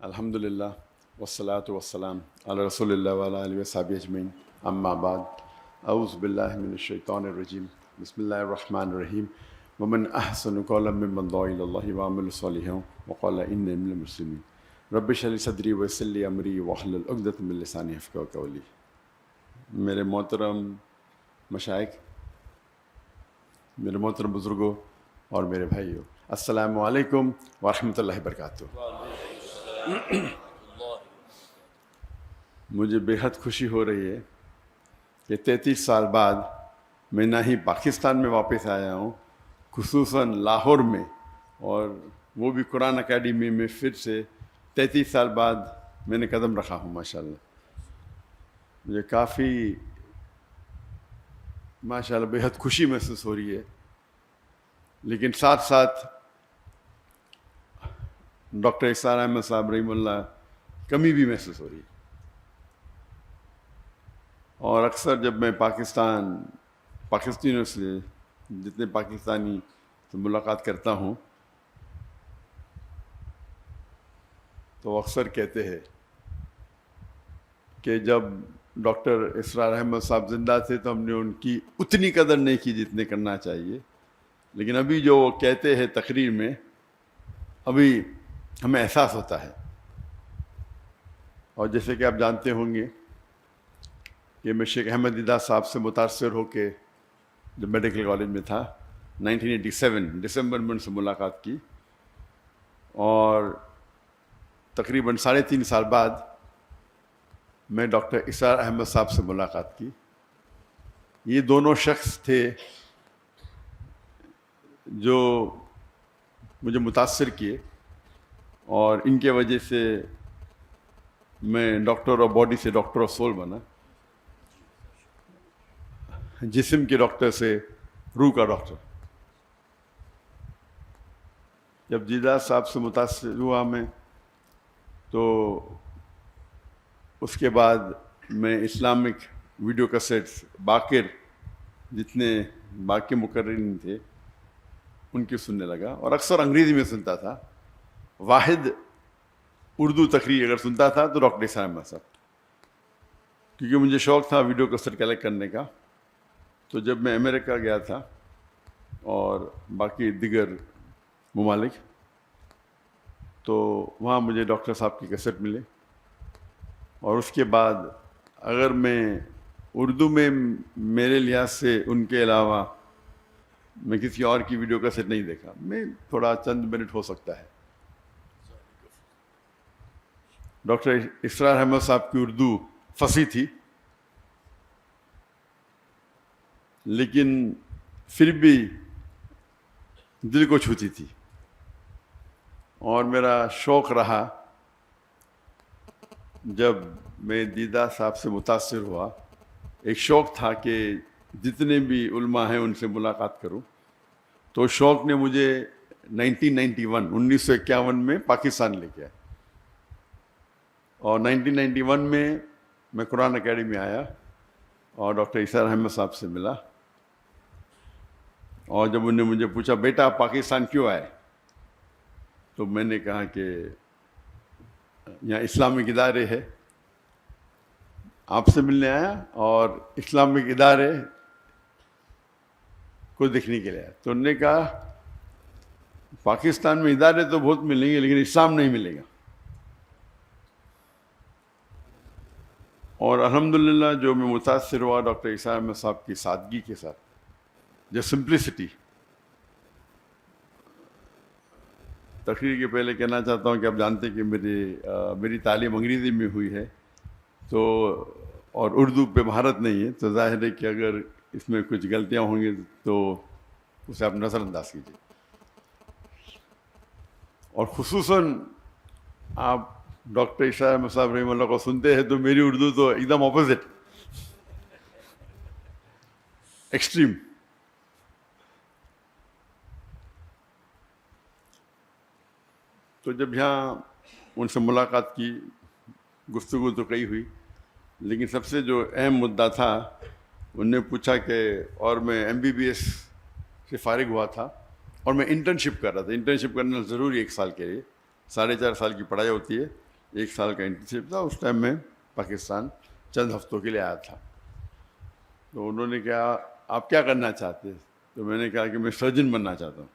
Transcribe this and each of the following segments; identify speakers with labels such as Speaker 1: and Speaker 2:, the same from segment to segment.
Speaker 1: الحمدللہ والصلاة والسلام علی رسول اللہ وعلی آلہ وصحبہ اجمعین، اما بعد، اعوذ باللہ من الشیطان الرجیم، بسم اللہ الرحمن الرحیم۔ ومن احسن قولا ممن دعا الی اللہ وعمل صالحا وقال انی من المسلمین۔ رب اشرح لی صدری ویسر لی امری واحلل عقدۃ من لسانی یفقہوا قولی۔ میرے محترم مشائخ، میرے محترم بزرگوں اور میرے بھائیوں، السلام علیکم ورحمۃ اللہ وبرکاتہ۔ مجھے بے حد خوشی ہو رہی ہے کہ 33 سال بعد میں نہ ہی پاکستان میں واپس آیا ہوں، خصوصاً لاہور میں، اور وہ بھی قرآن اکیڈمی میں پھر سے 33 سال بعد میں نے قدم رکھا ہوں۔ ماشاءاللہ مجھے کافی ماشاءاللہ بے حد خوشی محسوس ہو رہی ہے، لیکن ساتھ ساتھ ڈاکٹر اسرار احمد صاحب رحمہ اللہ کمی بھی محسوس ہو رہی ہے۔ اور اکثر جب میں پاکستانیوں سے، جتنے پاکستانی سے ملاقات کرتا ہوں تو اکثر کہتے ہیں کہ جب ڈاکٹر اسرار احمد صاحب زندہ تھے تو ہم نے ان کی اتنی قدر نہیں کی جتنے کرنا چاہیے، لیکن ابھی جو وہ کہتے ہیں تقریر میں، ابھی ہمیں احساس ہوتا ہے۔ اور جیسے کہ آپ جانتے ہوں گے کہ میں شیخ احمد دیدہ صاحب سے متاثر ہو کے جب میڈیکل کالج میں تھا 1987 دسمبر میں ان سے ملاقات کی، اور تقریباً 3.5 سال بعد میں ڈاکٹر اسرار احمد صاحب سے ملاقات کی۔ یہ دونوں شخص تھے جو مجھے متاثر کیے، اور ان کے وجہ سے میں ڈاکٹر آف باڈی سے ڈاکٹر آف سول بنا، جسم کے ڈاکٹر سے روح کا ڈاکٹر۔ جب دیدہ صاحب سے متاثر ہوا میں تو اس کے بعد میں اسلامک ویڈیو کیسٹس باقر جتنے باقی مقررین تھے ان کی سننے لگا، اور اکثر انگریزی میں سنتا تھا۔ واحد اردو تقریر اگر سنتا تھا تو ڈاکٹر اسرار احمد صاحب، کیونکہ مجھے شوق تھا ویڈیو کیسٹ کلیکٹ کرنے کا۔ تو جب میں امریکہ گیا تھا اور باقی دیگر ممالک، تو وہاں مجھے ڈاکٹر صاحب کی کیسٹ ملے، اور اس کے بعد اگر میں اردو میں میرے لحاظ سے ان کے علاوہ میں کسی اور کی ویڈیو کیسٹ نہیں دیکھا۔ میں تھوڑا چند منٹ ہو سکتا ہے۔ ڈاکٹر اسرار احمد صاحب کی اردو فصیح تھی، لیکن پھر بھی دل کو چھوتی تھی، اور میرا شوق رہا جب میں دیدہ صاحب سے متاثر ہوا، ایک شوق تھا کہ جتنے بھی علماء ہیں ان سے ملاقات کروں۔ تو شوق نے مجھے 1951 میں پاکستان لے گیا، اور 1991 میں قرآن اکیڈمی آیا اور ڈاکٹر اسرار احمد صاحب سے ملا۔ اور جب انہوں نے مجھے پوچھا بیٹا آپ پاکستان کیوں آئے، تو میں نے کہا کہ یہاں اسلامک ادارے ہے، آپ سے ملنے آیا اور اسلامک ادارے کو دیکھنے کے لیے آیا۔ تو انہوں نے کہا پاکستان میں ادارے تو بہت ملیں گے لیکن اسلام نہیں ملے گا۔ اور الحمدللہ جو میں متاثر ہوا ڈاکٹر اسرار احمد صاحب کی سادگی کے ساتھ، جو سمپلسٹی۔ تقریر کے پہلے کہنا چاہتا ہوں کہ آپ جانتے ہیں کہ میری تعلیم انگریزی میں ہوئی ہے، تو اور اردو پہ مہارت نہیں ہے، تو ظاہر ہے کہ اگر اس میں کچھ غلطیاں ہوں گی تو اسے آپ نظر انداز کیجیے۔ اور خصوصاً آپ ڈاکٹر اسرار احمد صاحب رحمہ اللہ کو سنتے ہیں تو میری اردو تو ایک دم اپوزٹ، ایکسٹریم۔ تو جب یہاں ان سے ملاقات کی، گفتگو تو کئی ہوئی، لیکن سب سے جو اہم مدعا تھا، انہوں نے پوچھا کہ، اور میں MBBS سے فارغ ہوا تھا اور میں انٹرنشپ کر رہا تھا۔ انٹرنشپ کرنا ضروری 1 سال کے لیے، 4.5 سال کی پڑھائی ہوتی ہے، 1 سال کا انٹرنشپ تھا. اس ٹائم میں پاکستان چند ہفتوں کے لیے آیا تھا. تو انہوں نے کہا آپ کیا کرنا چاہتے ہیں؟ تو میں نے کہا کہ میں سرجن بننا چاہتا ہوں.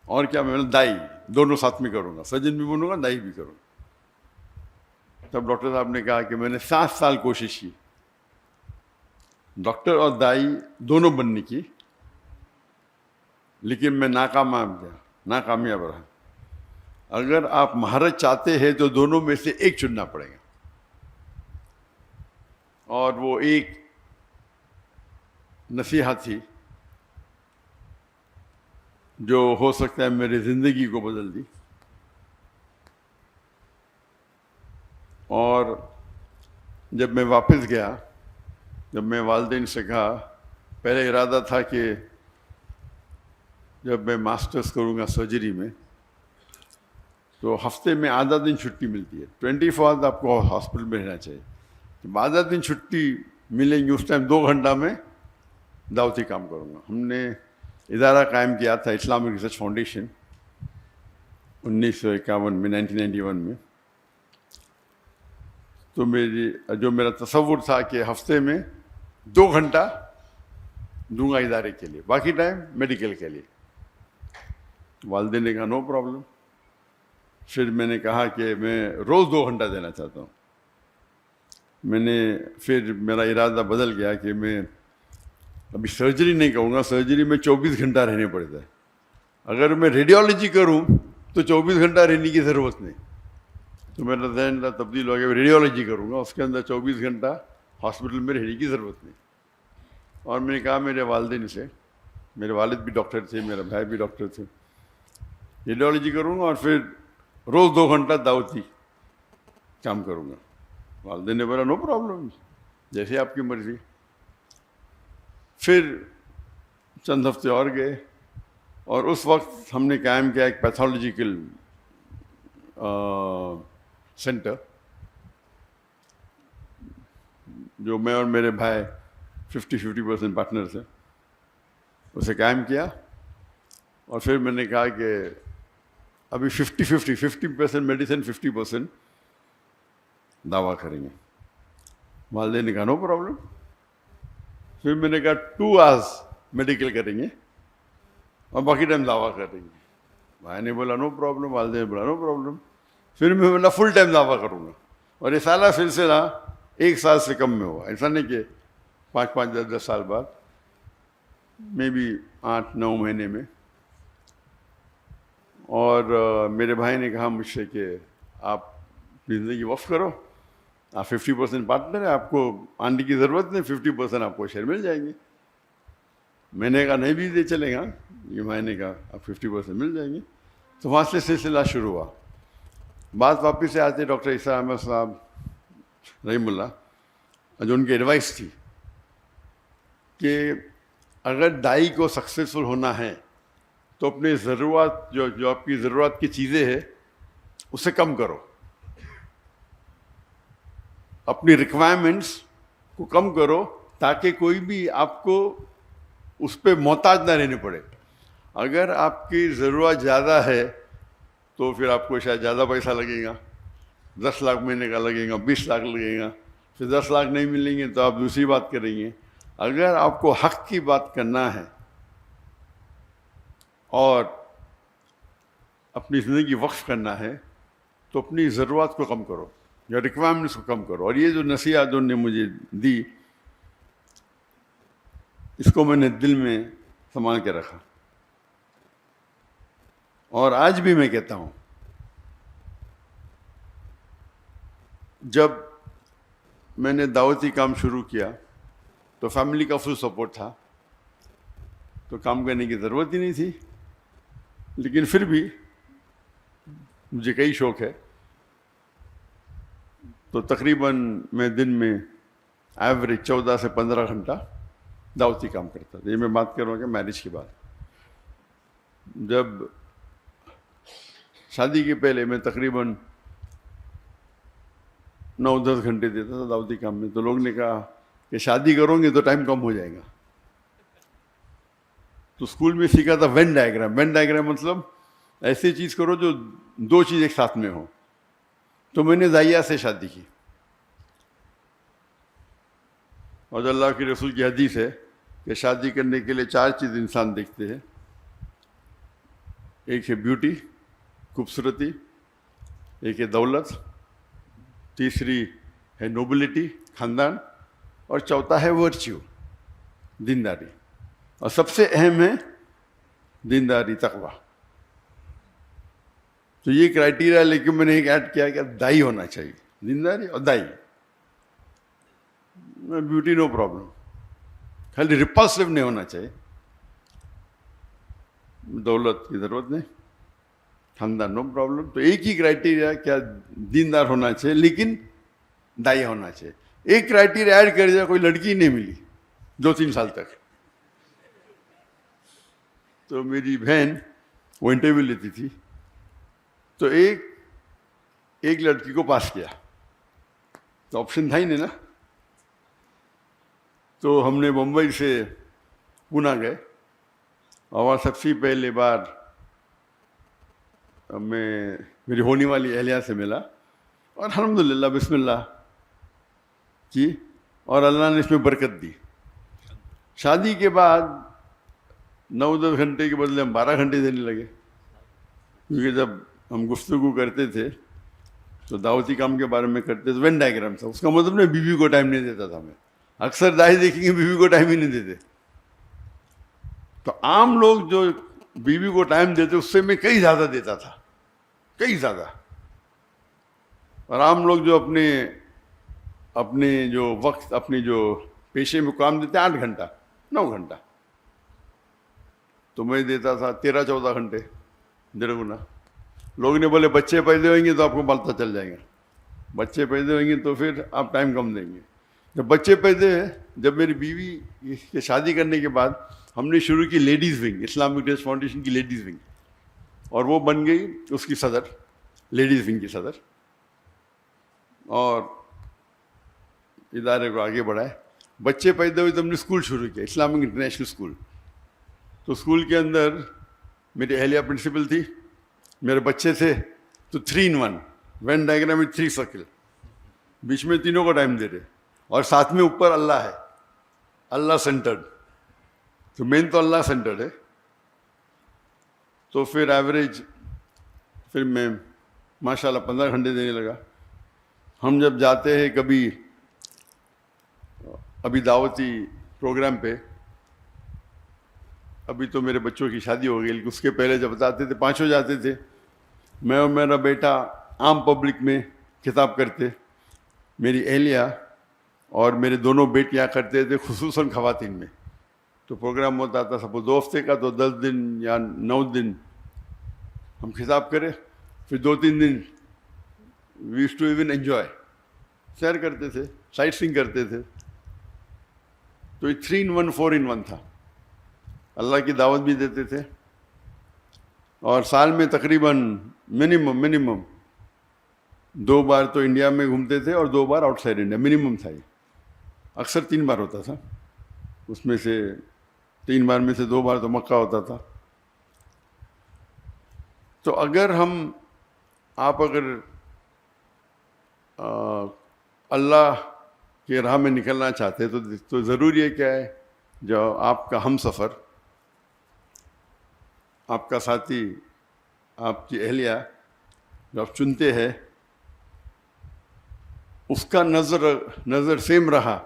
Speaker 1: اور کیا؟ میں نے دائی دونوں ساتھ میں کروں گا, سرجن بھی بنوں گا, دائی بھی کروں گا. تب ڈاکٹر صاحب نے کہا کہ میں نے 7 سال کوشش کی ڈاکٹر اور دائی دونوں بننے کی, لیکن میں ناکامیاب رہا. اگر آپ مہارت چاہتے ہیں تو دونوں میں سے ایک چننا پڑے گا, اور وہ ایک نصیحت تھی جو ہو سکتا ہے میری زندگی کو بدل دی. اور جب میں واپس گیا, جب میں والدین سے کہا, پہلے ارادہ تھا کہ جب میں ماسٹرز کروں گا سرجری میں تو ہفتے میں آدھا دن چھٹی ملتی ہے, 24 آورز آپ کو ہاسپٹل میں رہنا چاہیے. جب آدھا دن چھٹی ملیں گی اس ٹائم 2 گھنٹہ میں دعوتی کام کروں گا. ہم نے ادارہ قائم کیا تھا اسلامک ریسرچ فاؤنڈیشن 1951 میں, 1991 میں. تو میرا تصور تھا کہ ہفتے میں 2 گھنٹہ دوں گا ادارے کے لیے, باقی ٹائم میڈیکل کے لیے. والدین نے کہا نو پرابلم. پھر میں نے کہا کہ میں روز 2 گھنٹہ دینا چاہتا ہوں. پھر میرا ارادہ بدل گیا کہ میں ابھی سرجری نہیں کروں گا. سرجری میں 24 گھنٹہ رہنے پڑتا ہے. اگر میں ریڈیولوجی کروں تو 24 گھنٹہ رہنے کی ضرورت نہیں. تو میرا ذہن تبدیل ہو گیا, ریڈیولوجی کروں گا, اس کے اندر 24 گھنٹہ ہاسپٹل میں رہنے کی ضرورت نہیں. اور میں نے کہا میرے والدین سے, میرے والد بھی ڈاکٹر تھے, میرا بھائی بھی ڈاکٹر تھے, ریڈیولوجی کروں گا اور پھر روز 2 گھنٹہ دعوتی کام کروں گا. والدین نے بولا نو پرابلم, جیسے آپ کی مرضی. پھر چند ہفتے اور گئے اور اس وقت ہم نے قائم کیا ایک پیتھولوجیکل سینٹر, جو میں اور میرے بھائی 50% پارٹنرس ہیں, اسے قائم کیا. اور پھر میں نے کہا کہ ابھی 50% میڈیسن 50% دعویٰ کریں گے. والدین نے کہا نو پرابلم. پھر میں نے کہا 2 آورز میڈیکل کریں گے اور باقی ٹائم دعویٰ کریں گے. بھائی نے بولا نو پرابلم, والدین نے بولا نو پرابلم. پھر میں بولا فل ٹائم دعویٰ کروں گا. اور یہ سارا سلسلہ 1 سال سے کم میں ہوا. ایسا نہیں کہ 5 10 سال بعد, میں بھی 8 9 مہینے میں. اور میرے بھائی نے کہا مجھ سے کہ آپ زندگی وقف کرو, آپ 50% پارٹنر ہیں, آپ کو آنے کی ضرورت نہیں, 50% آپ کو شیئر مل جائیں گے. میں نے کہا نہیں بھی دے چلے گا. یہ بھائی نے کہا آپ 50% مل جائیں گے. تو وہاں سے سلسلہ شروع ہوا. بات واپس سے آتے ڈاکٹر عیسیٰ احمد صاحب رحم اللہ, جو ان کی ایڈوائس تھی کہ اگر دائی کو سکسیزفل ہونا ہے تو اپنے ضرورت جو آپ کی ضرورت کی چیزیں ہیں اسے کم کرو, اپنی ریکوائرمنٹس کو کم کرو تاکہ کوئی بھی آپ کو اس پہ محتاج نہ رہنے پڑے. اگر آپ کی ضرورت زیادہ ہے تو پھر آپ کو شاید زیادہ پیسہ لگے گا, 10 لاکھ مہینے کا لگے گا, 20 لاکھ لگے گا. پھر 10 لاکھ نہیں ملیں گے تو آپ دوسری بات کریں گے. اگر آپ کو حق کی بات کرنا ہے اور اپنی زندگی وقف کرنا ہے تو اپنی ضرورت کو کم کرو یا ریکوائرمنٹس کو کم کرو. اور یہ جو نصیحت انہوں نے مجھے دی, اس کو میں نے دل میں سنبھال کے رکھا. اور آج بھی میں کہتا ہوں, جب میں نے دعوتی کام شروع کیا تو فیملی کا فل سپورٹ تھا, تو کام کرنے کی ضرورت ہی نہیں تھی. لیکن پھر بھی مجھے کئی شوق ہے, تو تقریباً میں دن میں ایوریج 14 سے 15 گھنٹہ دعوتی کام کرتا تھا. یہ میں بات کر رہا ہوں کہ میرج کے بعد. جب شادی کے پہلے میں تقریباً 9 10 گھنٹے دیتا تھا دعوتی کام میں. تو لوگ نے کہا کہ شادی کرو گے تو ٹائم کم ہو جائے گا. تو اسکول میں سیکھا تھا وین ڈائیگرام. وین ڈائیگرام مطلب ایسی چیز کرو جو 2 چیز ایک ساتھ میں ہو. تو میں نے دائیا سے شادی کی. اور اللہ کے رسول کی حدیث ہے کہ شادی کرنے کے لیے 4 چیز انسان دیکھتے ہیں. ایک ہے بیوٹی، خوبصورتی، ایک ہے دولت، تیسری ہے نوبلٹی، خاندان، اور چوتھا ہے ورچیو، دینداری. اور سب سے اہم ہے دینداری، تقوی. تو یہ کرائٹیریا لے کے میں نے ایک ایڈ کیا کہ دائی ہونا چاہیے، دینداری اور دائی. بیوٹی نو پرابلم، خالی ریپلسو نہیں ہونا چاہیے. دولت کی ضرورت نہیں، خاندان نو پرابلم. تو ایک ہی کرائٹیریا کیا دیندار ہونا چاہیے لیکن دائی ہونا چاہیے. ایک کرائٹیریا ایڈ کر دیا، کوئی لڑکی نہیں ملی 2-3 سال تک. تو میری بہن وہ انٹرویو لیتی تھی، تو ایک لڑکی کو پاس کیا، تو آپشن تھا ہی نہیں نا. تو ہم نے بمبئی سے پونا گئے اور سب سے پہلے بار میں میری ہونے والی اہلیہ سے ملا اور الحمدللہ بسم اللہ کی، اور اللہ نے اس میں برکت دی. شادی کے بعد 9-10 گھنٹے کے بدلے ہم 12 گھنٹے دینے لگے، کیونکہ جب ہم گفتگو کرتے تھے تو دعوتی کام کے بارے میں کرتے تھے. وین ڈائیگرام تھا، اس کا مطلب نہیں بیوی کو ٹائم نہیں دیتا تھا. میں اکثر دائی دیکھیں گے بیوی کو ٹائم ہی نہیں دیتے. تو عام لوگ جو بیوی کو ٹائم دیتے اس سے میں کئی زیادہ دیتا تھا، کئی زیادہ. اور عام لوگ جو اپنے جو وقت، اپنے جو پیشے میں کام دیتے 8 گھنٹہ 9 گھنٹہ، تو میں دیتا تھا 13-14 گھنٹے، 1.5 گنا. لوگ نے بولے بچے پیدا ہوئیں گے تو آپ کو پتہ چل جائے گا، بچے پیدا ہوئیں گے تو پھر آپ ٹائم کم دیں گے. جب بچے پیدا ہوئے، جب میری بیوی کے شادی کرنے کے بعد ہم نے شروع کی ladies wing, Islamic trust foundation کی لیڈیز ونگ، اور وہ بن گئی اس کی صدر، لیڈیز ونگ کی صدر، اور ادارے کو آگے بڑھائے. بچے پیدا ہوئے تو ہم نے اسکول شروع کیا، اسلامک انٹرنیشنل اسکول. تو اسکول کے اندر میری اہلیہ پرنسپل تھی، میرے بچے تھے، تو 3 in 1 وین ڈائیگرام میں 3 سرکل، بیچ میں تینوں کو ٹائم دے رہے، اور ساتھ میں اوپر اللہ ہے، اللہ سینٹرڈ. تو مین تو اللہ سینٹرڈ ہے. تو پھر ایوریج پھر میں ماشاءاللہ 15 گھنٹے دینے لگا. ہم جب جاتے ہیں کبھی ابھی دعوتی پروگرام پہ، ابھی تو میرے بچوں کی شادی ہو گئی لیکن اس کے پہلے جب جاتے تھے 5 جاتے تھے، میں اور میرا بیٹا عام پبلک میں خطاب کرتے، میری اہلیہ اور میرے دونوں بیٹیاں کرتے تھے خصوصاً خواتین میں. تو پروگرام ہوتا تھا سپوز 2 ہفتے کا، تو 10 دن یا 9 دن ہم خطاب کرے، پھر 2-3 دن we used to even enjoy, سیر کرتے تھے، سائٹ سینگ کرتے تھے. تو یہ 3 in 1 4 in 1 تھا. اللہ کی دعوت بھی دیتے تھے، اور سال میں تقریباً منیمم 2 بار تو انڈیا میں گھومتے تھے اور 2 بار آؤٹ سائڈ انڈیا، منیمم تھا. یہ اکثر 3 بار ہوتا تھا، اس میں سے 3 بار میں سے 2 بار تو مکہ ہوتا تھا. تو اگر آپ اللہ کی راہ میں نکلنا چاہتے تو ضروری ہے کیا ہے، جو آپ کا ہم سفر، آپ کا ساتھی، آپ کی اہلیہ جو آپ چنتے ہیں، اس کا نظر سیم رہا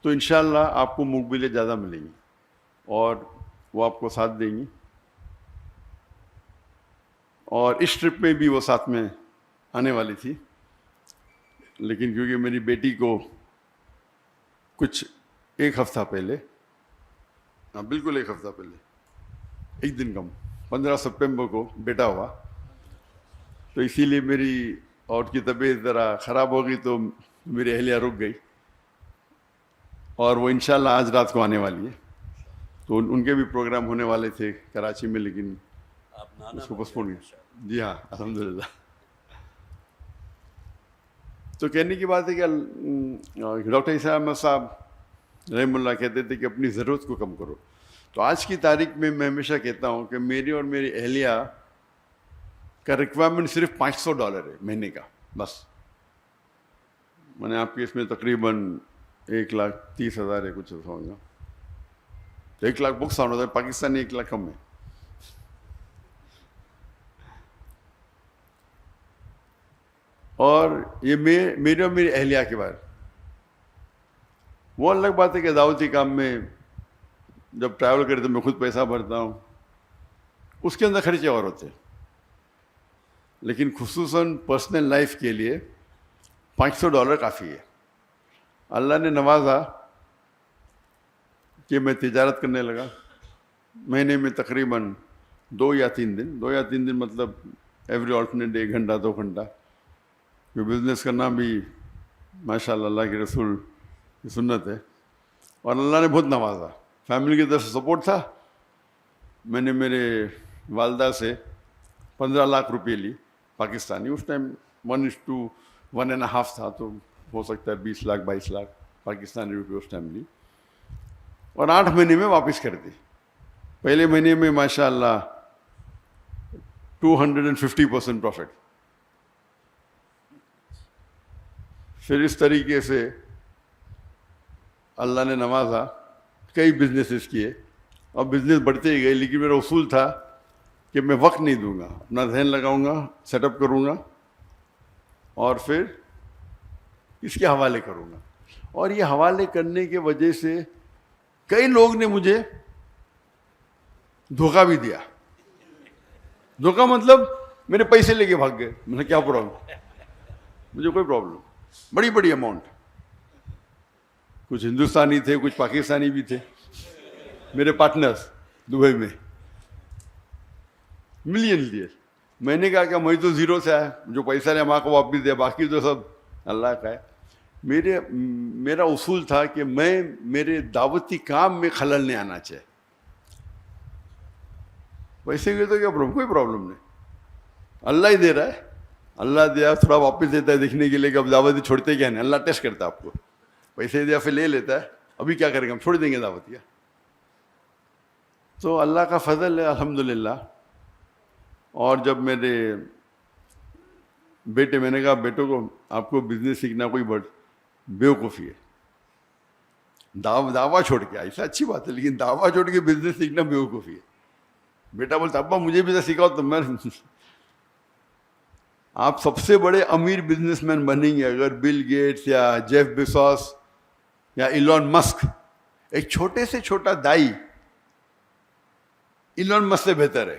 Speaker 1: تو انشاءاللہ آپ کو مقبلیں زیادہ ملیں گی اور وہ آپ کو ساتھ دیں گی. اور اس ٹرپ میں بھی وہ ساتھ میں آنے والی تھی، لیکن کیونکہ میری بیٹی کو کچھ 1 ہفتہ پہلے، بالکل 1 ہفتہ پہلے، 1 دن کم، 15 سپٹمبر کو بیٹا ہوا، تو اسی لیے میری اور کی طبیعت ذرا خراب ہو گئی، تو میری اہلیہ رک گئی، اور وہ انشاءاللہ آج رات کو آنے والی ہے. تو ان کے بھی پروگرام ہونے والے تھے کراچی میں، لیکن اس کو پوسٹپون کیا. جی ہاں الحمدللہ. تو کہنے کی بات ہے کہ ڈاکٹر عیسیٰ احمد صاحب رحم اللہ کہتے تھے کہ اپنی ضرورت کو کم کرو. تو آج کی تاریخ میں ہمیشہ کہتا ہوں کہ میری اور میری اہلیہ کا ریکوائرمنٹ صرف $500 ہے مہینے کا بس. میں نے آپ کے اس میں تقریباً 1,30,000 ہے کچھ ایسا ہوگا. 1 لاکھ بک ساؤنڈ ہوتا ہے, پاکستانی 1 لاکھ کم ہے. اور یہ میرے اور میری اہلیہ کے بارے, وہ الگ بات ہے کہ دعوتی کام میں جب ٹریول کرتے تو میں خود پیسہ بھرتا ہوں, اس کے اندر خرچے اور ہوتے ہیں. لیکن خصوصاً پرسنل لائف کے لیے $500 کافی ہے. اللہ نے نوازا کہ میں تجارت کرنے لگا. مہینے میں تقریباً 2 یا 3 دن مطلب ایوری آلٹرنیٹ ڈے 1 گھنٹہ 2 گھنٹہ. یہ بزنس کرنا بھی ماشاء اللہ اللہ کے رسول کی سنت ہے. اور اللہ نے بہت نوازا, فیملی کی طرف سے سپورٹ تھا. میں نے میرے والدہ سے 15 لاکھ روپے لی پاکستانی. اس ٹائم 1:1.5 تھا, تو ہو سکتا ہے 20 لاکھ 22 لاکھ پاکستانی روپے اس ٹائم لی, اور 8 مہینے میں واپس کر دی. پہلے مہینے میں ماشاء اللہ 250% پروفٹ. پھر اس طریقے سے اللہ نے نوازا, کئی بزنسز کیے اور بزنس بڑھتے ہی گئے. لیکن میرا اصول تھا کہ میں وقت نہیں دوں گا, اپنا ذہن لگاؤں گا, سیٹ اپ کروں گا اور پھر اس کے حوالے کروں گا. اور یہ حوالے کرنے کی وجہ سے کئی لوگ نے مجھے دھوکہ بھی دیا. دھوکہ مطلب میرے پیسے لے کے بھاگ گئے. میں نے کیا پرابلم, مجھے کوئی پرابلم, بڑی اماؤنٹ. کچھ ہندوستانی تھے, کچھ پاکستانی بھی تھے میرے پارٹنرز دبئی میں, ملین لیے. میں نے کہا کہ میں تو زیرو سے آیا, جو پیسہ لے ماں کو واپس دیا, باقی تو سب اللہ کا ہے. میرا اصول تھا کہ میرے دعوتی کام میں خلل نہیں آنا چاہیے. پیسے گئے تو کیا پرابلم, کوئی پرابلم نہیں, اللہ ہی دے رہا ہے. اللہ دیا تھوڑا واپس دیتا ہے دیکھنے کے لیے کہ اب دعوتی چھوڑتے کیا نہیں. اللہ ٹیسٹ کرتا ہے آپ کو, پیسے دیا پھر لے لیتا ہے, ابھی کیا کریں گے, ہم چھوڑ دیں گے دعوتیہ. تو اللہ کا فضل ہے الحمدللہ. اور جب میرے بیٹے, میں نے کہا بیٹوں کو آپ کو بزنس سیکھنا کوئی بیوقوفی ہے, دعویٰ چھوڑ کے, ایسا اچھی بات ہے لیکن دعویٰ چھوڑ کے بزنس سیکھنا بیوقوفی ہے. بیٹا بولتا ابا مجھے بھی تو سکھاؤ. تو میں آپ سب سے بڑے امیر بزنس مین بنیں گے اگر بل گیٹس یا جیف بیزوس یا ایلون مسک, ایک چھوٹے سے چھوٹا دائی ایلون مسک سے بہتر ہے.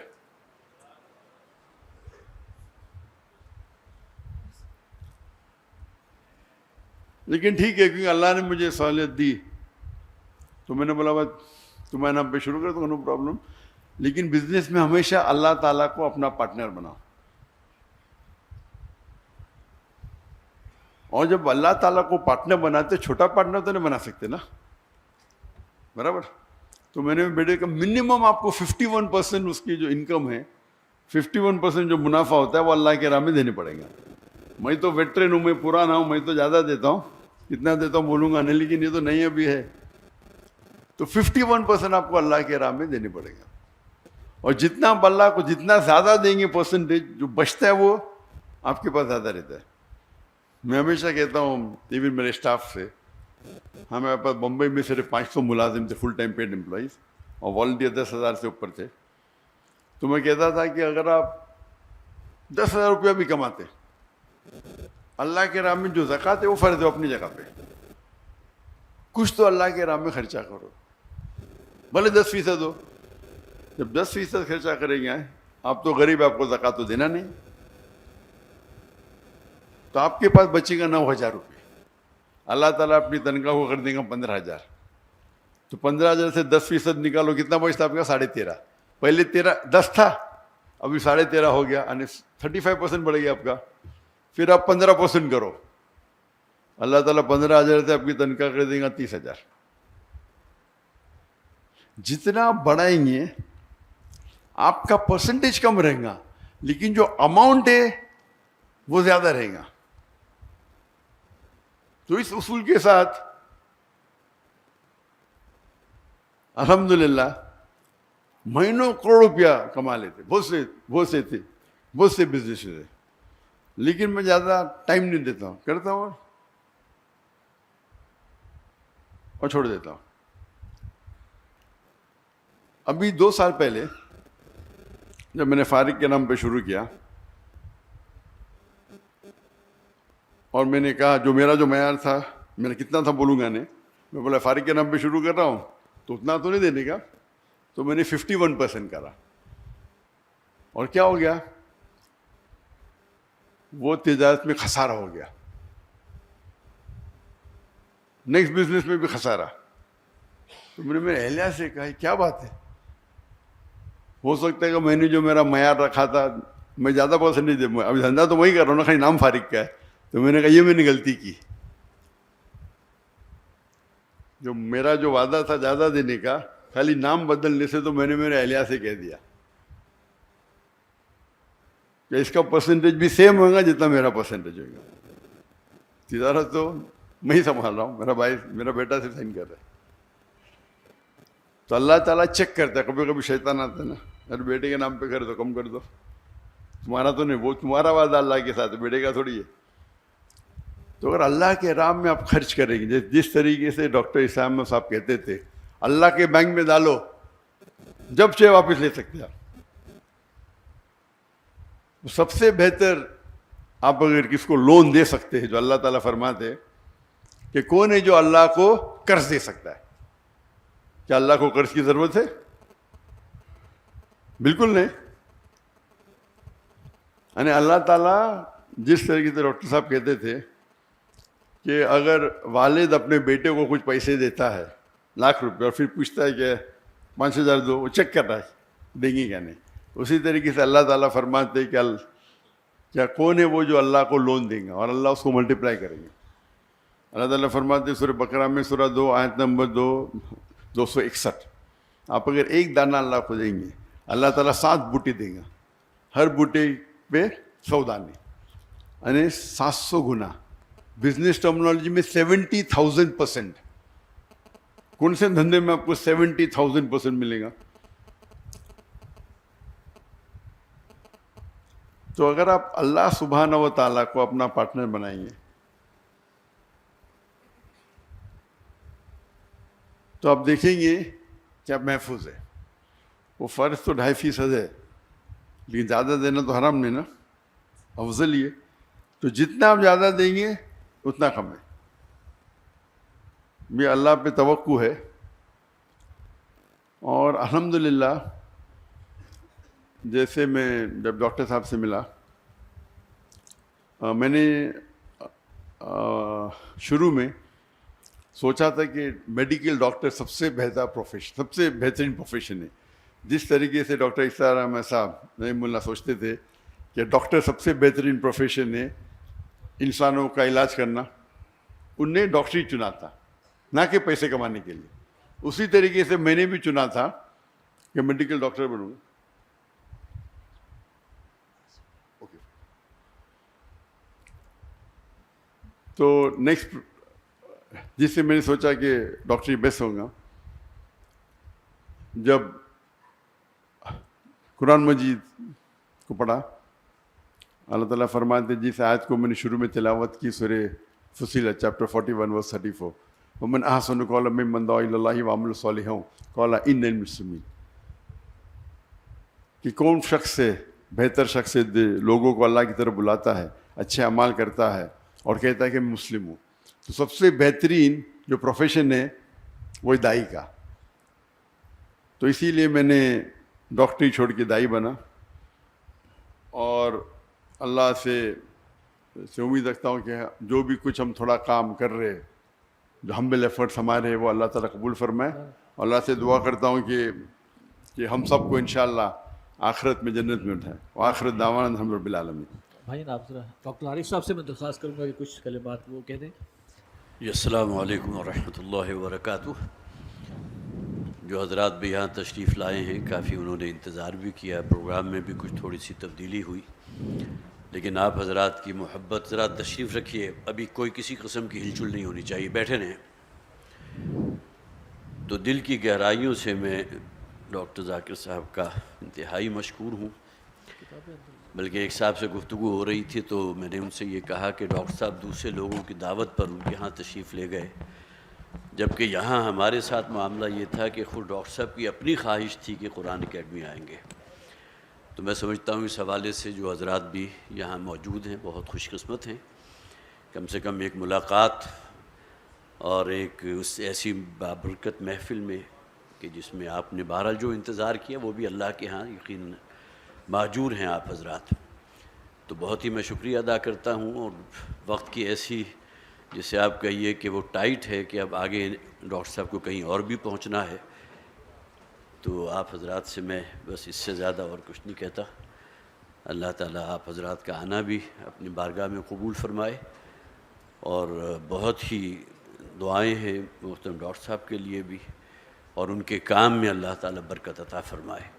Speaker 1: لیکن ٹھیک ہے, کیونکہ اللہ نے مجھے سہولت دی تو میں نے بولا بس تمہارے نام پہ شروع کر دو, نو پرابلم. لیکن بزنس میں ہمیشہ اللہ تعالیٰ کو اپنا پارٹنر بناؤ. اور جب اللہ تعالیٰ کو پارٹنر بناتے, چھوٹا پارٹنر تو نہیں بنا سکتے نا, برابر. تو میں نے بیٹے کا منیمم آپ کو 51% اس کی جو انکم ہے, 51% جو منافع ہوتا ہے وہ اللہ کے راہ میں دینے پڑیں گا. میں تو ویٹرن ہوں, میں پرانا ہوں, میں تو زیادہ دیتا ہوں, کتنا دیتا ہوں بولوں گا نہیں, لیکن یہ تو نہیں ابھی ہے. تو 51% آپ کو اللہ کے راہ میں دینے پڑے گا. اور جتنا آپ اللہ کو جتنا زیادہ دیں گے پرسنٹیج, جو بچتا ہے وہ آپ کے پاس زیادہ رہتا ہے. میں ہمیشہ کہتا ہوں ایون میرے اسٹاف سے, ہمارے پاس بمبئی میں صرف 500 ملازم تھے, فل ٹائم پیڈ امپلائیز, اور والنٹیئر 10,000 سے اوپر تھے. تو میں کہتا تھا کہ اگر آپ 10,000 روپیہ بھی کماتے, اللہ کے راہ میں جو زکوٰۃ ہے وہ فرض ہے اپنی جگہ پہ, کچھ تو اللہ کے راہ میں خرچہ کرو, بھلے 10% ہو. جب 10% خرچہ کریں گے, آپ تو غریب, آپ کو زکوٰۃ تو دینا نہیں, تو آپ کے پاس بچے گا 9,000 روپے. اللہ تعالیٰ اپنی تنخواہ کو کر دیں گا 15,000. تو 15,000 سے 10% نکالو, کتنا بچتا آپ کا؟ 13.5. پہلے 10 تھا, ابھی 13.5 ہو گیا, یعنی 35% بڑھ گیا آپ کا. پھر آپ 15% کرو, اللہ تعالیٰ 15,000 سے آپ کی تنخواہ کر دیں گا 30,000. جتنا بڑھائیں گے آپ کا پرسنٹیج کم رہے گا, لیکن جو اماؤنٹ ہے وہ زیادہ رہے گا. تو اس اصول کے ساتھ الحمدللہ مہینوں کروڑ روپیہ کما لیتے. بہت سے تھے بہت سے بزنسز ہیں، لیکن میں زیادہ ٹائم نہیں دیتا ہوں، کرتا ہوں اور چھوڑ دیتا ہوں. ابھی 2 سال پہلے جب میں نے فارغ کے نام پہ شروع کیا، اور میں نے کہا جو میرا جو معیار تھا، میں نے کتنا تھا بولوں گا نہیں، میں بولا فارغ کے نام پہ شروع کر رہا ہوں تو اتنا تو نہیں دینے کا، تو میں نے 51% کرا. اور کیا ہو گیا؟ وہ تجارت میں خسارہ ہو گیا، نیکسٹ بزنس میں بھی خسارہ. تو میں نے میرے اہلیہ سے کہا کیا بات ہے؟ ہو سکتا ہے کہ میں نے جو میرا معیار رکھا تھا میں زیادہ پرسنٹیج دے، ابھی دھندا تو وہی کر رہا ہوں نا، خالی نام فارغ کا ہے. تو میں نے کہا یہ میں نے غلطی کی، جو میرا جو وعدہ تھا زیادہ دینے کا، خالی نام بدلنے سے تو میں نے میرے اہلیہ سے کہہ دیا کہ اس کا پرسنٹیج بھی سیم ہوگا جتنا میرا پرسنٹیج ہوگا. تجارت تو میں ہی سنبھال رہا ہوں، میرا بھائی میرا بیٹا سے سائن کر رہا ہے. تو اللہ تعالیٰ چیک کرتا ہے، کبھی کبھی شیطان آتا ہے نا، ارے بیٹے کے نام پہ کر دو، کم کر دو، تمہارا تو نہیں، وہ تمہارا وعدہ اللہ کے ساتھ ہے، بیٹے کا تھوڑی ہے. تو اگر اللہ کے راہ میں آپ خرچ کریں گے، جس طریقے سے ڈاکٹر اسلام صاحب کہتے تھے اللہ کے بینک میں ڈالو، جب چاہے واپس لے سکتے آپ. سب سے بہتر آپ اگر کس کو لون دے سکتے ہیں، جو اللہ تعالیٰ فرماتے کہ کون ہے جو اللہ کو قرض دے سکتا ہے؟ کیا اللہ کو قرض کی ضرورت ہے؟ بالکل نہیں. یعنی اللہ تعالیٰ جس طریقے سے ڈاکٹر صاحب کہتے تھے کہ اگر والد اپنے بیٹے کو کچھ پیسے دیتا ہے ₹1,00,000 اور پھر پوچھتا ہے کہ 5,000 دو، وہ چیک کر رہا ہے دیں گے کیا نہیں، اسی طریقے سے اللہ تعالیٰ فرماتے کہ کیا کون ہے وہ جو اللہ کو لون دیں گا اور اللہ اس کو ملٹیپلائی کریں گے. اللہ تعالیٰ فرماتے سورہ بقرہ میں سورہ 2 آیت نمبر 261، آپ اگر ایک دانہ اللہ کو دیں گے، اللہ تعالیٰ 7 بوٹے دیں گا، ہر بوٹے پہ 100 دانے، یعنی 700 گنا. بزنس ٹرمنالوجی میں 70,000%. کون سے دھندے میں آپ کو 70,000% ملے گا؟ تو اگر آپ اللہ سبحانہ و تعالیٰ کو اپنا پارٹنر بنائیں گے تو آپ دیکھیں گے کہ آپ محفوظ ہے. وہ فرض تو 2.5% ہے، لیکن زیادہ دینا تو حرام نہیں نا، افضل ہی ہے. تو جتنا آپ زیادہ دیں گے اتنا کم ہے. یہ اللہ پہ توقع ہے. اور الحمدللہ جیسے میں جب ڈاکٹر صاحب سے ملا، میں نے شروع میں سوچا تھا کہ میڈیکل ڈاکٹر سب سے بہتر پروفیشن، سب سے بہترین پروفیشن ہے. جس طریقے سے ڈاکٹر اسرار احمد صاحب رحمہ اللہ سوچتے تھے کہ ڈاکٹر سب سے بہترین پروفیشن ہے انسانوں کا علاج کرنا، ان نے ڈاکٹری چنا تھا نہ کہ پیسے کمانے کے لیے. اسی طریقے سے میں نے بھی چنا تھا کہ میڈیکل ڈاکٹر بنوں. تو نیکسٹ جس سے میں نے سوچا کہ ڈاکٹری بیسٹ ہوگا، جب قرآن مجید کو پڑھا، اللہ تعالیٰ فرماتے جس آیت کو میں نے شروع میں تلاوت کی سورہ فصیلت چیپٹر 41 ورس 34، ومن احسن قولا ممن دعا الی اللہ وعمل صالحا قال انی من المسلمین، کہ کون شخص ہے بہتر شخص ہے لوگوں کو اللہ کی طرف بلاتا ہے، اچھے اعمال کرتا ہے اور کہتا ہے کہ میں مسلم ہوں. تو سب سے بہترین جو پروفیشن ہے وہ دائی کا. تو اسی لیے میں نے ڈاکٹری چھوڑ کے دائی بنا، اور اللہ سے امید رکھتا ہوں کہ جو بھی کچھ ہم تھوڑا کام کر رہے ہیں، جو ہمبل ایفرٹس ہمارے ہیں، وہ اللہ تعالیٰ قبول فرمائے. اللہ سے دعا کرتا ہوں کہ ہم سب کو انشاءاللہ آخرت میں جنت میں اٹھائے. وآخرت دعوانا الحمد للہ رب العالمین.
Speaker 2: بھائی آپ ذرا ڈاکٹر عارف صاحب سے میں درخواست کروں گا کہ کچھ کلمات وہ کہہ دیں.
Speaker 3: السلام علیکم ورحمۃ اللہ وبرکاتہ. جو حضرات بھی یہاں تشریف لائے ہیں، کافی انہوں نے انتظار بھی کیا، پروگرام میں بھی کچھ تھوڑی سی تبدیلی ہوئی، لیکن آپ حضرات کی محبت. ذرا تشریف رکھیے، ابھی کوئی کسی قسم کی ہلچل نہیں ہونی چاہیے، بیٹھے رہیں. تو دل کی گہرائیوں سے میں ڈاکٹر ذاکر صاحب کا انتہائی مشکور ہوں. بلکہ ایک صاحب سے گفتگو ہو رہی تھی تو میں نے ان سے یہ کہا کہ ڈاکٹر صاحب دوسرے لوگوں کی دعوت پر ان کے یہاں تشریف لے گئے، جبکہ یہاں ہمارے ساتھ معاملہ یہ تھا کہ خود ڈاکٹر صاحب کی اپنی خواہش تھی کہ قرآن اکیڈمی آئیں گے۔ تو میں سمجھتا ہوں اس حوالے سے جو حضرات بھی یہاں موجود ہیں بہت خوش قسمت ہیں، کم سے کم ایک ملاقات اور ایک اس ایسی بابرکت محفل میں کہ جس میں آپ نے بہرحال جو انتظار کیا وہ بھی اللہ کے ہاں یقیناً ماجور ہیں آپ حضرات۔ تو بہت ہی میں شکریہ ادا کرتا ہوں، اور وقت کی ایسی جسے آپ کہیے کہ وہ ٹائٹ ہے کہ اب آگے ڈاکٹر صاحب کو کہیں اور بھی پہنچنا ہے، تو آپ حضرات سے میں بس اس سے زیادہ اور کچھ نہیں کہتا۔ اللہ تعالیٰ آپ حضرات کا آنا بھی اپنی بارگاہ میں قبول فرمائے، اور بہت ہی دعائیں ہیں محترم ڈاکٹر صاحب کے لیے بھی، اور ان کے کام میں اللہ تعالیٰ برکت عطا فرمائے۔